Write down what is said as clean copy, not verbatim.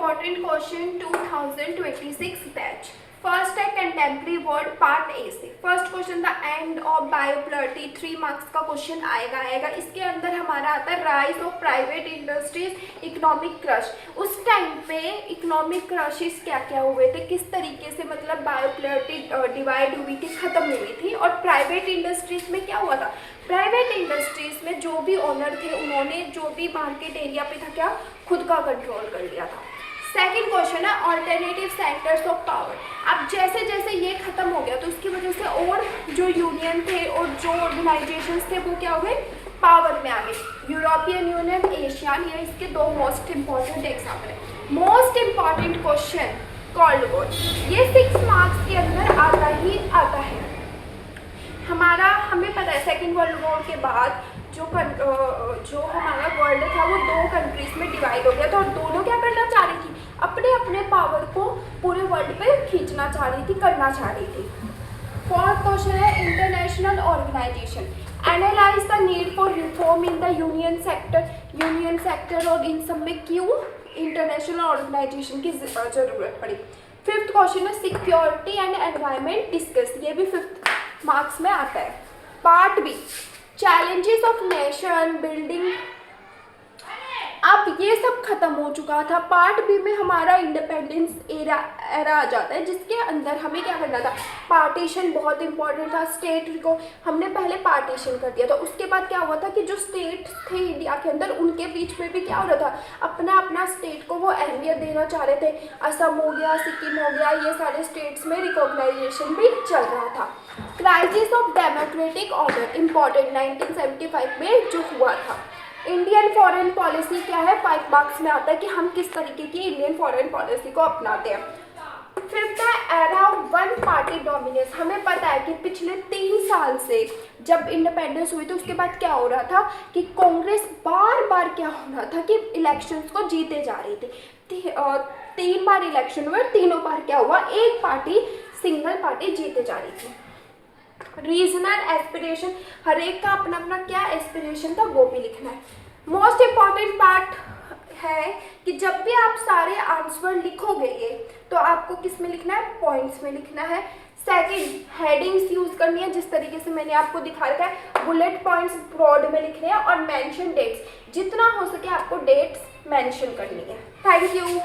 Important question 2026 batch. First है contemporary world part A से। First question the end of bipolarity 3 marks का question आएगा। इसके अंदर हमारा आता है rise of private industries, economic crash. उस टाइम पे इकोनॉमिक क्रशेस क्या क्या हुए थे, किस तरीके से मतलब बायोप्लॉरिटी डिवाइड हुई थी, खत्म हुई थी, और प्राइवेट इंडस्ट्रीज में क्या हुआ था। प्राइवेट इंडस्ट्रीज में जो भी ओनर थे उन्होंने जो भी मार्केट एरिया पे था क्या खुद का कंट्रोल कर लिया था। सेकेंड क्वेश्चन है ऑल्टरनेटिव सेंटर्स ऑफ पावर। अब जैसे जैसे ये खत्म हो गया तो उसकी वजह से और जो यूनियन थे और जो ऑर्गेनाइजेशंस थे वो क्या हो गए, पावर में आ गए। यूरोपियन यूनियन, एशियान, ये इसके दो मोस्ट इंपॉर्टेंट एग्जाम्पल है। Most important question cold war, ये 6 मार्क्स के अंदर आता ही आता है। हमें पता है सेकेंड वर्ल्ड वॉर के बाद जो हमारा वर्ल्ड था वो 2 कंट्रीज में डिवाइड हो गया था, और दोनों क्या करना चाह रही थी, अपने अपने पावर को पूरे वर्ल्ड पे खींचना चाह रही थी, करना चाह रही थी। फोर्थ क्वेश्चन है international organisation, analyse the need for reform in the union sector और इन सब में क्यों इंटरनेशनल ऑर्गेनाइजेशन की जरूरत पड़ी। फिफ्थ क्वेश्चन है सिक्योरिटी एंड एनवायरमेंट डिस्कस, ये भी 5th मार्क्स में आता है। Part B challenges of nation building. अब ये सब खत्म हो चुका था। पार्ट बी में हमारा इंडिपेंडेंस एरा आ जाता है, जिसके अंदर हमें क्या करना था, पार्टीशन बहुत इंपॉर्टेंट था। स्टेट को हमने पहले पार्टीशन कर दिया था, उसके बाद क्या हुआ था कि जो स्टेट थे इंडिया के अंदर उनके बीच में भी क्या हो रहा था, अपना अपना स्टेट को वो अहमियत देना चाह रहे थे। असम हो गया, सिक्किम हो गया, ये सारे स्टेट्स में रिकॉग्नाइजेशन भी चल रहा था। Crisis of democratic order important 1975 में जो हुआ था। इंडियन फॉरेन पॉलिसी क्या है, 5 मार्क्स में आता है कि हम किस तरीके की इंडियन फॉरेन पॉलिसी को अपनाते हैं। फिफ्थ है era of one party dominance. हमें पता है कि पिछले 3 साल से जब इंडिपेंडेंस हुई तो उसके बाद क्या हो रहा था कि कांग्रेस बार बार क्या हो रहा था कि इलेक्शंस को जीते जा रही थी। 3 बार इलेक्शन हुए, तीनों बार क्या हुआ, एक पार्टी सिंगल पार्टी जीते जा रही थी। रीजनल एस्पिरेशन, हर एक का अपना अपना क्या एस्पिरेशन था वो भी लिखना है। मोस्ट इम्पॉर्टेंट पार्ट है कि जब भी आप सारे आंसर लिखोगे ये तो आपको किस में लिखना है, पॉइंट्स में लिखना है। सेकंड, हेडिंग्स यूज करनी है जिस तरीके से मैंने आपको दिखा रखा है। बुलेट पॉइंट्स ब्रॉड में लिखने हैं और मेंशन डेट्स, जितना हो सके आपको डेट्स मेंशन करनी है। Thank you.